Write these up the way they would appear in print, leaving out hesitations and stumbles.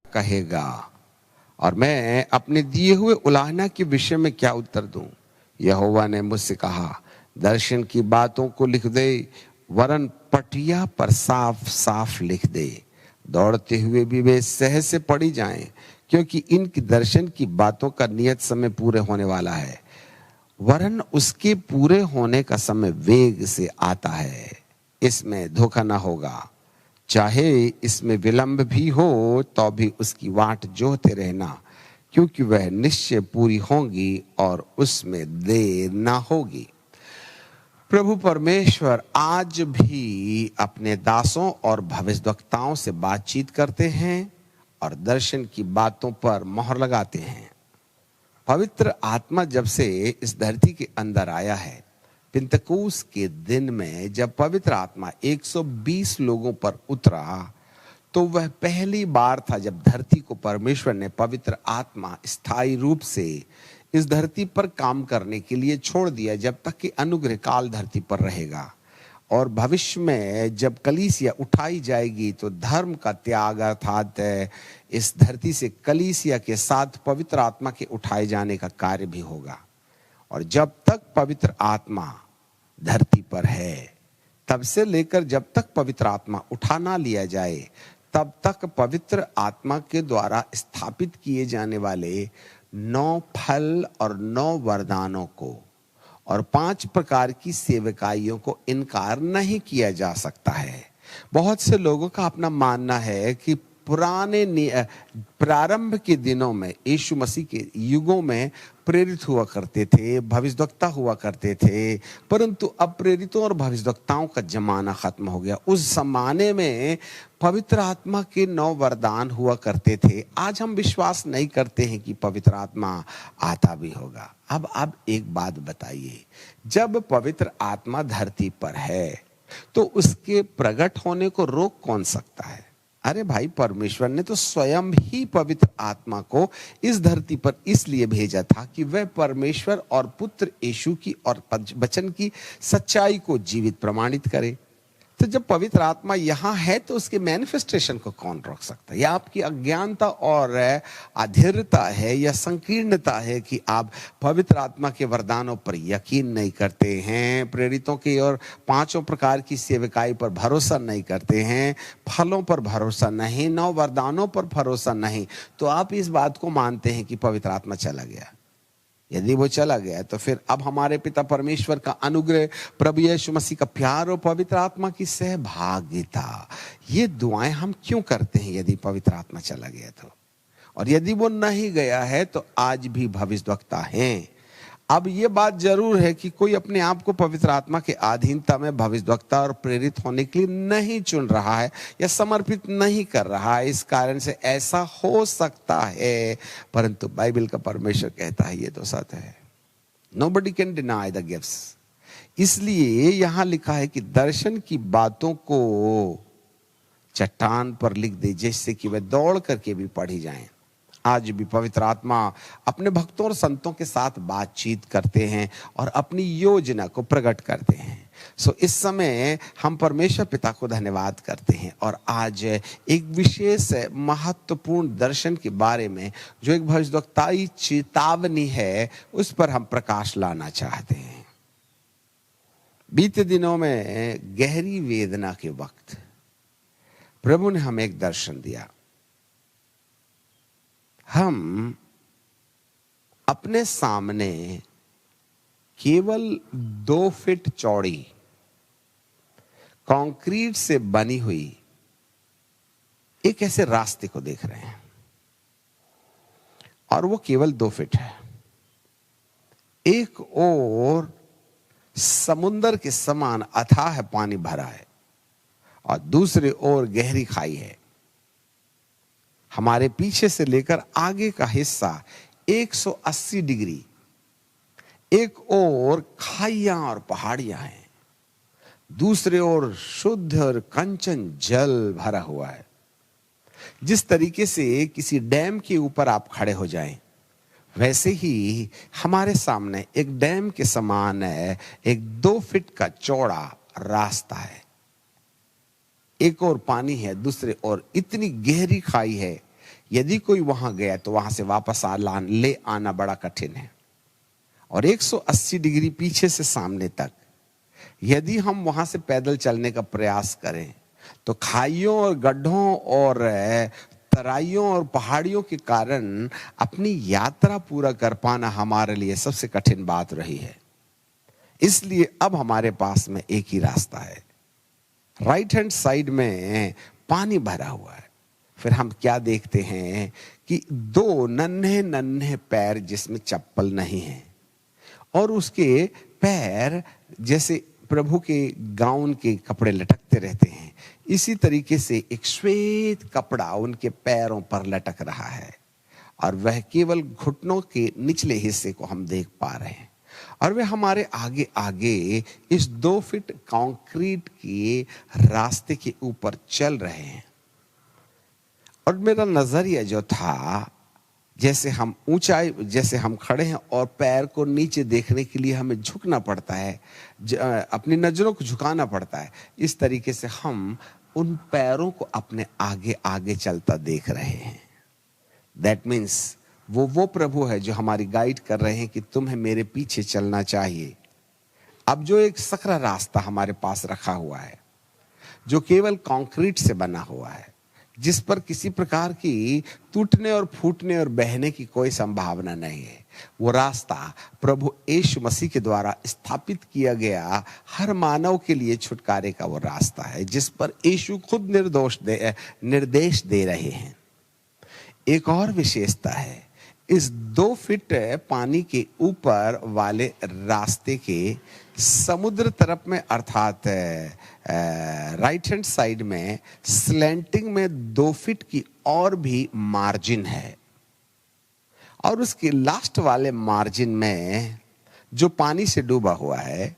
कहेगा और मैं अपने दिए हुए उलाहना के विषय में क्या उत्तर दूं? यहोवा ने मुझसे कहा, दर्शन की बातों को लिख दे, वरन पटिया पर साफ साफ लिख दे। दौड़ते हुए भी वे सहज से पड़ी जाएं, क्योंकि इनकी दर्शन की बातों का नियत समय पूरे होने वाला है, वरन उसके पूरे होने का समय वेग से आता है। इसमें धोखा न होगा। चाहे इसमें विलंब भी हो तो भी उसकी वाट जोहते रहना, क्योंकि वह निश्चय पूरी होगी और उसमें देर ना होगी। प्रभु परमेश्वर आज भी अपने दासों और भविष्यद्वक्ताओं से बातचीत करते हैं और दर्शन की बातों पर मोहर लगाते हैं। पवित्र आत्मा जब से इस धरती के अंदर आया है, पिंतकुस के दिन में जब पवित्र आत्मा 120 लोगों पर उतरा, तो वह पहली बार था जब धरती को परमेश्वर ने पवित्र आत्मा स्थायी रूप से इस धरती पर काम करने के लिए छोड़ दिया, जब तक कि अनुग्रह काल धरती पर रहेगा। और भविष्य में जब कलीसिया उठाई जाएगी तो धर्म का त्याग अर्थात इस धरती से कलीसिया के साथ पवित्र आत्मा के उठाए जाने का कार्य भी होगा। और जब तक पवित्र आत्मा धरती पर है, तब से लेकर जब तक पवित्र आत्मा उठा ना लिया जाए, तब तक पवित्र आत्मा के द्वारा स्थापित किए जाने वाले 9 फल और 9 वरदानों को और 5 प्रकार की सेवकाइयों को इनकार नहीं किया जा सकता है। बहुत से लोगों का अपना मानना है कि प्रारंभ के दिनों में यीशु मसीह के युगों में प्रेरित हुआ करते थे, भविष्यद्वक्ता हुआ करते थे, परंतु अब प्रेरितों और भविष्यद्वक्ताओं का जमाना खत्म हो गया। उस जमाने में पवित्र आत्मा के 9 वरदान हुआ करते थे। आज हम विश्वास नहीं करते हैं कि पवित्र आत्मा आता भी होगा। अब एक बात बताइए, जब पवित्र आत्मा धरती पर है तो उसके प्रकट होने को रोक कौन सकता है? अरे भाई, परमेश्वर ने तो स्वयं ही पवित्र आत्मा को इस धरती पर इसलिए भेजा था कि वह परमेश्वर और पुत्र यीशु की और वचन की सच्चाई को जीवित प्रमाणित करे। तो जब पवित्र आत्मा यहाँ है तो उसके मैनिफेस्टेशन को कौन रोक सकता है? या आपकी अज्ञानता और अधीरता है या संकीर्णता है कि आप पवित्र आत्मा के वरदानों पर यकीन नहीं करते हैं, प्रेरितों की और 5 प्रकार की सेवकाई पर भरोसा नहीं करते हैं, फलों पर भरोसा नहीं, 9 वरदानों पर भरोसा नहीं, तो आप इस बात को मानते हैं कि पवित्र आत्मा चला गया। यदि वो चला गया तो फिर अब हमारे पिता परमेश्वर का अनुग्रह, प्रभु यीशु मसीह का प्यार और पवित्र आत्मा की सहभागिता, ये दुआएं हम क्यों करते हैं यदि पवित्र आत्मा चला गया तो? और यदि वो नहीं गया है तो आज भी भविष्यद्वक्ता हैं। अब ये बात जरूर है कि कोई अपने आप को पवित्र आत्मा के अधीनता में भविष्यद्वक्ता और प्रेरित होने के लिए नहीं चुन रहा है या समर्पित नहीं कर रहा है। इस कारण से ऐसा हो सकता है, परंतु बाइबल का परमेश्वर कहता है ये तो सत्य है। Nobody can deny the gifts। इसलिए यहां लिखा है कि दर्शन की बातों को चट्टान पर लिख दे, जिससे कि वे दौड़ करके भी पढ़ी जाएं। आज भी पवित्र आत्मा अपने भक्तों और संतों के साथ बातचीत करते हैं और अपनी योजना को प्रकट करते हैं। इस समय हम परमेश्वर पिता को धन्यवाद करते हैं और आज एक विशेष महत्वपूर्ण दर्शन के बारे में जो एक भविष्यद्वक्ताई चेतावनी है, उस पर हम प्रकाश लाना चाहते हैं। बीते दिनों में गहरी वेदना के वक्त प्रभु ने हमें एक दर्शन दिया। हम अपने सामने केवल 2 फीट चौड़ी कंक्रीट से बनी हुई एक ऐसे रास्ते को देख रहे हैं और वो केवल 2 फीट है। एक ओर समुंदर के समान अथाह पानी भरा है और दूसरी ओर गहरी खाई है। हमारे पीछे से लेकर आगे का हिस्सा 180 डिग्री, एक ओर खाइयां और पहाड़ियां हैं, दूसरे ओर शुद्ध और कंचन जल भरा हुआ है। जिस तरीके से किसी डैम के ऊपर आप खड़े हो जाएं, वैसे ही हमारे सामने एक डैम के समान है, एक 2 फीट का चौड़ा रास्ता है। एक और पानी है, दूसरे ओर इतनी गहरी खाई है यदि कोई वहां गया तो वहां से वापस ले आना बड़ा कठिन है। और 180 डिग्री पीछे से सामने तक यदि हम वहां से पैदल चलने का प्रयास करें तो खाइयों और गड्ढों और तराइयों और पहाड़ियों के कारण अपनी यात्रा पूरा कर पाना हमारे लिए सबसे कठिन बात रही है। इसलिए अब हमारे पास में एक ही रास्ता है। राइट हैंड साइड में पानी भरा हुआ है। फिर हम क्या देखते हैं कि दो नन्हे नन्हे पैर जिसमें चप्पल नहीं है और उसके पैर जैसे प्रभु के गाउन के कपड़े लटकते रहते हैं, इसी तरीके से एक श्वेत कपड़ा उनके पैरों पर लटक रहा है और वह केवल घुटनों के निचले हिस्से को हम देख पा रहे हैं। और वे हमारे आगे आगे इस 2 फीट कंक्रीट के रास्ते के ऊपर चल रहे हैं। और मेरा नजरिया जो था, जैसे हम खड़े हैं और पैर को नीचे देखने के लिए हमें झुकना पड़ता है, अपनी नजरों को झुकाना पड़ता है, इस तरीके से हम उन पैरों को अपने आगे आगे चलता देख रहे हैं। दैट मीन्स वो प्रभु है जो हमारी गाइड कर रहे हैं कि तुम्हें मेरे पीछे चलना चाहिए। अब जो एक सकरा रास्ता हमारे पास रखा हुआ है, जो केवल कंक्रीट से बना हुआ है, जिस पर किसी प्रकार की टूटने और फूटने और बहने की कोई संभावना नहीं है, वो रास्ता प्रभु यीशु मसीह के द्वारा स्थापित किया गया हर मानव के लिए छुटकारे का वो रास्ता है, जिस पर यीशु खुद निर्देश दे रहे हैं। एक और विशेषता है, इस 2 फीट पानी के ऊपर वाले रास्ते के समुद्र तरफ में अर्थात राइट हैंड साइड में स्लैंटिंग में 2 फीट की और भी मार्जिन है और उसके लास्ट वाले मार्जिन में जो पानी से डूबा हुआ है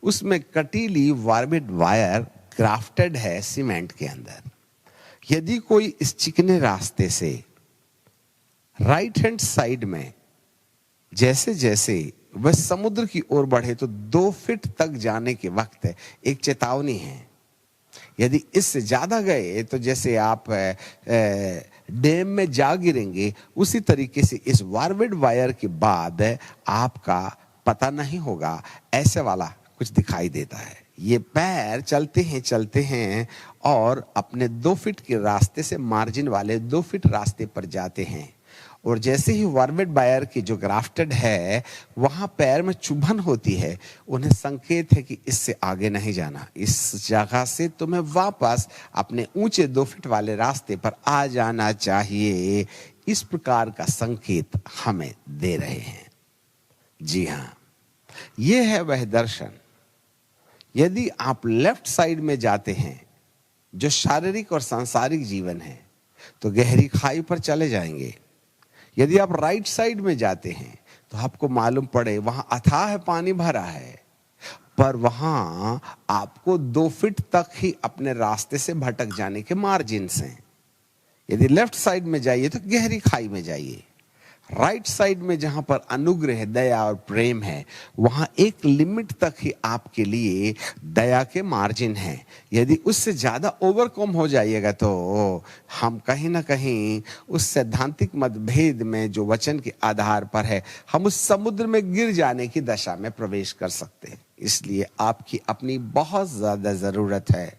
उसमें कटीली बार्बेड वायर ग्राफ्टेड है सीमेंट के अंदर। यदि कोई इस चिकने रास्ते से राइट हैंड साइड में जैसे जैसे वह समुद्र की ओर बढ़े तो 2 फीट तक जाने के वक्त एक चेतावनी है। यदि इससे ज्यादा गए तो जैसे आप डैम में जा गिरेंगे, उसी तरीके से इस बार्बेड वायर के बाद आपका पता नहीं होगा, ऐसे वाला कुछ दिखाई देता है। ये पैर चलते हैं और अपने 2 फीट के रास्ते से मार्जिन वाले 2 फीट रास्ते पर जाते हैं और जैसे ही बार्बेड वायर की जो ग्राफ्टेड है वहां पैर में चुभन होती है, उन्हें संकेत है कि इससे आगे नहीं जाना, इस जगह से तुम्हें वापस अपने ऊंचे 2 फीट वाले रास्ते पर आ जाना चाहिए। इस प्रकार का संकेत हमें दे रहे हैं। जी हाँ, यह है वह दर्शन। यदि आप लेफ्ट साइड में जाते हैं जो शारीरिक और सांसारिक जीवन है तो गहरी खाई पर चले जाएंगे। यदि आप राइट साइड में जाते हैं तो आपको मालूम पड़े वहां अथाह पानी भरा है, पर वहां आपको 2 फीट तक ही अपने रास्ते से भटक जाने के मार्जिन हैं। यदि लेफ्ट साइड में जाइए तो गहरी खाई में जाइए। राइट साइड में जहां पर अनुग्रह, दया और प्रेम है, वहां एक लिमिट तक ही आपके लिए दया के मार्जिन है। यदि उससे ज्यादा ओवरकम हो जाइएगा तो हम कहीं ना कहीं उस सैद्धांतिक मतभेद में जो वचन के आधार पर है, हम उस समुद्र में गिर जाने की दशा में प्रवेश कर सकते हैं। इसलिए आपकी अपनी बहुत ज्यादा जरूरत है।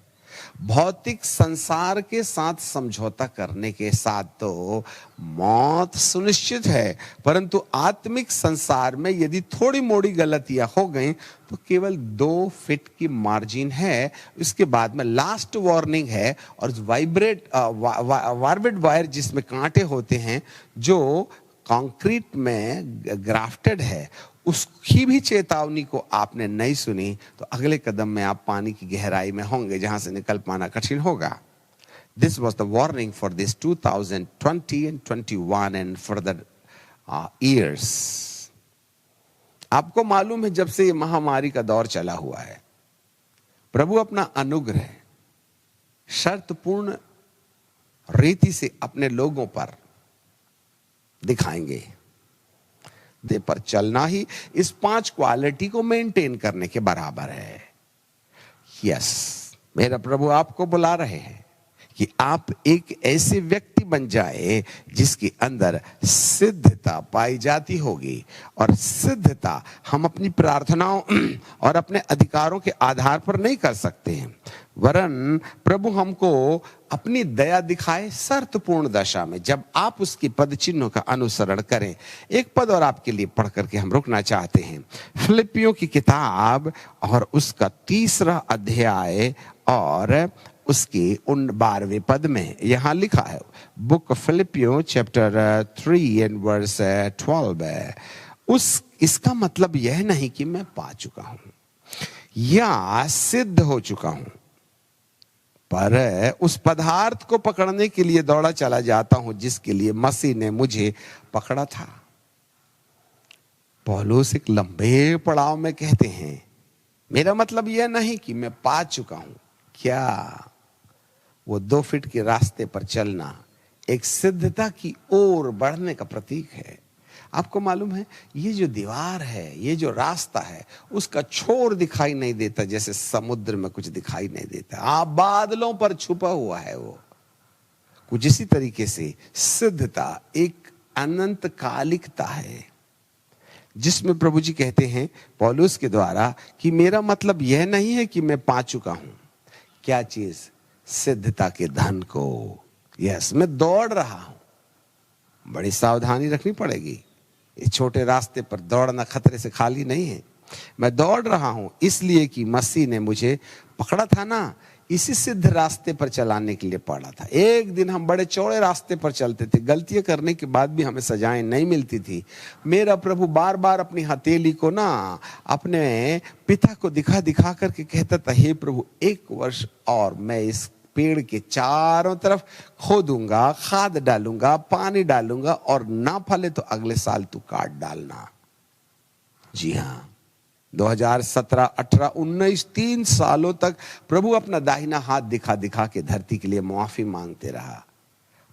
भौतिक संसार के साथ समझौता करने के साथ तो मौत सुनिश्चित है, परंतु आत्मिक संसार में यदि थोड़ी मोड़ी गलतियां हो गई तो केवल 2 फीट की मार्जिन है। इसके बाद में लास्ट वार्निंग है और बार्बेड वायर जिसमें कांटे होते हैं, जो कंक्रीट में ग्राफ्टेड है, उसकी भी चेतावनी को आपने नहीं सुनी तो अगले कदम में आप पानी की गहराई में होंगे जहां से निकल पाना कठिन होगा। This was the warning for this 2020 and 21 and further years. आपको मालूम है जब से ये महामारी का दौर चला हुआ है, प्रभु अपना अनुग्रह शर्तपूर्ण रीति से अपने लोगों पर दिखाएंगे। दे पर चलना ही इस 5 क्वालिटी को मेंटेन करने के बराबर है। यस, मेरा प्रभु आपको बुला रहे हैं कि आप एक ऐसे व्यक्ति बन जाए जिसके अंदर सिद्धता पाई जाती होगी। और सिद्धता हम अपनी प्रार्थनाओं और अपने अधिकारों के आधार पर नहीं कर सकते हैं, वरन प्रभु हमको अपनी दया दिखाए शर्तपूर्ण दशा में, जब आप उसकी पद चिन्हों का अनुसरण करें। एक पद और आपके लिए पढ़ करके हम रुकना चाहते हैं। फिलिपियों की किताब और उसका 3 अध्याय और उसकी 12वें पद में यहां लिखा है, book of Philippians chapter 3 and verse 12। इसका मतलब यह नहीं कि मैं पा चुका हूं या सिद्ध हो चुका हूं, पर उस पदार्थ को पकड़ने के लिए दौड़ा चला जाता हूं जिसके लिए मसीह ने मुझे पकड़ा था। पौलुस एक लंबे पड़ाव में कहते हैं, मेरा मतलब यह नहीं कि मैं पा चुका हूं। क्या वो 2 फीट के रास्ते पर चलना एक सिद्धता की ओर बढ़ने का प्रतीक है। आपको मालूम है, ये जो दीवार है, ये जो रास्ता है, उसका छोर दिखाई नहीं देता, जैसे समुद्र में कुछ दिखाई नहीं देता। आप बादलों पर छुपा हुआ है वो। कुछ इसी तरीके से सिद्धता एक अनंत कालिकता है, जिसमें प्रभु जी कहते हैं पौलुस के द्वारा कि मेरा मतलब यह नहीं है कि मैं पा चुका हूं। क्या चीज? सिद्धता के धन को। यस, मैं दौड़ रहा हूं। बड़ी सावधानी रखनी पड़ेगी। इस छोटे रास्ते पर दौड़ना खतरे से खाली नहीं है। मैं दौड़ रहा हूं इसलिए कि मसीह ने मुझे पकड़ा था ना, इसी सिद्ध रास्ते पर चलाने के लिए पड़ा था। एक दिन हम बड़े चौड़े रास्ते पर चलते थे, गलतियां करने के बाद भी हमें सजाएं नहीं मिलती थी। मेरा प्रभु बार बार अपनी हथेली को ना अपने पिता को दिखा दिखा करके कहता था, हे प्रभु 1 वर्ष और मैं इस पेड़ के चारों तरफ खोदूंगा, खाद डालूंगा, पानी डालूंगा, और ना फले तो अगले साल तू काट डालना। जी हां, 2017, 18, 19, 3 सालों तक प्रभु अपना दाहिना हाथ दिखा दिखा के धरती के लिए मुआफी मांगते रहा,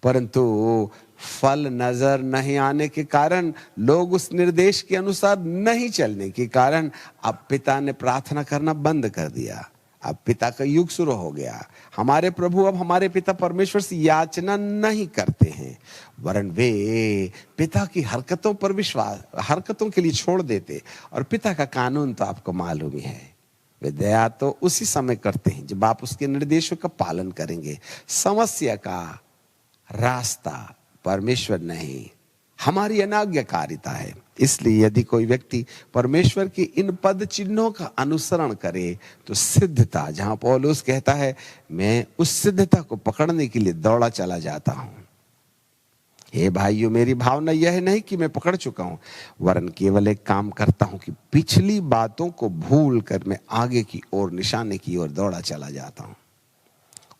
परंतु फल नजर नहीं आने के कारण, लोग उस निर्देश के अनुसार नहीं चलने के कारण अब पिता ने प्रार्थना करना बंद कर दिया। अब पिता का युग शुरू हो गया। हमारे प्रभु अब हमारे पिता परमेश्वर से याचना नहीं करते हैं, वरन वे पिता की हरकतों पर विश्वास, हरकतों के लिए छोड़ देते। और पिता का कानून तो आपको मालूम ही है, वे दया तो उसी समय करते हैं जब आप उसके निर्देशों का पालन करेंगे। समस्या का रास्ता परमेश्वर नहीं, हमारी अनाज्ञाकारिता है। इसलिए यदि कोई व्यक्ति परमेश्वर के इन पद चिन्हों का अनुसरण करे तो सिद्धता, जहां पौलुस कहता है मैं उस सिद्धता को पकड़ने के लिए दौड़ा चला जाता हूं। हे भाइयों, मेरी भावना यह नहीं कि मैं पकड़ चुका हूं, वरन केवल एक काम करता हूं कि पिछली बातों को भूल कर मैं आगे की ओर, निशाने की ओर दौड़ा चला जाता हूं।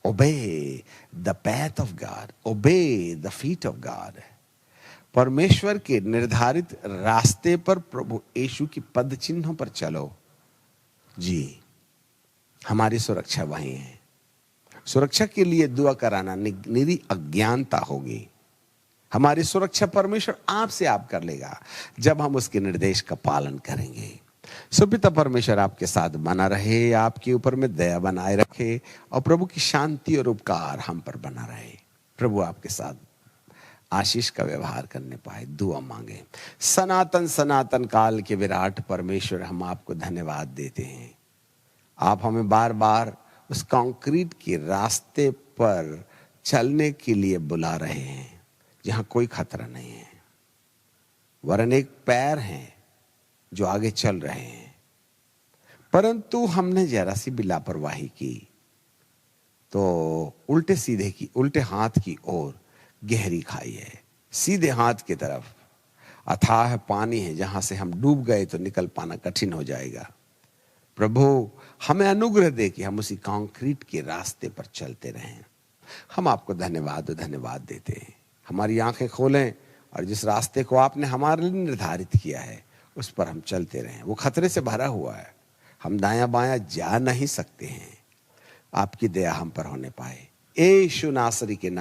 Obey the path of God, obey the feet of God। परमेश्वर के निर्धारित रास्ते पर प्रभु यीशु की पद चिन्हों पर चलो। जी, हमारी सुरक्षा वहीं है। सुरक्षा के लिए दुआ कराना निरी अज्ञानता होगी। हमारी सुरक्षा परमेश्वर आपसे आप कर लेगा जब हम उसके निर्देश का पालन करेंगे। सो पिता परमेश्वर आपके साथ बना रहे, आपके ऊपर में दया बनाए रखे, और प्रभु की शांति और उपकार हम पर बना रहे। प्रभु आपके साथ आशीष का व्यवहार करने पाए, दुआ मांगे। सनातन सनातन काल के विराट परमेश्वर, हम आपको धन्यवाद देते हैं। आप हमें बार बार उस कंक्रीट के रास्ते पर चलने के लिए बुला रहे हैं जहां कोई खतरा नहीं है, वरन एक पैर हैं जो आगे चल रहे हैं। परंतु हमने जरा सी भी लापरवाही की तो उल्टे सीधे की, उल्टे हाथ की ओर गहरी खाई है। सीधे हाथ की तरफ अथाह पानी है, जहां से हम डूब गए तो निकल पाना कठिन हो जाएगा। प्रभु हमें अनुग्रह दे कि हम उसी कंक्रीट के रास्ते पर चलते रहें। हम आपको धन्यवाद देते हैं। हमारी आंखें खोलें और जिस रास्ते को आपने हमारे लिए निर्धारित किया है उस पर हम चलते रहें। वो खतरे से भरा हुआ है, हम दायां बायां जा नहीं सकते हैं। आपकी दया हम पर होने पाए, यीशु नासरी के नाम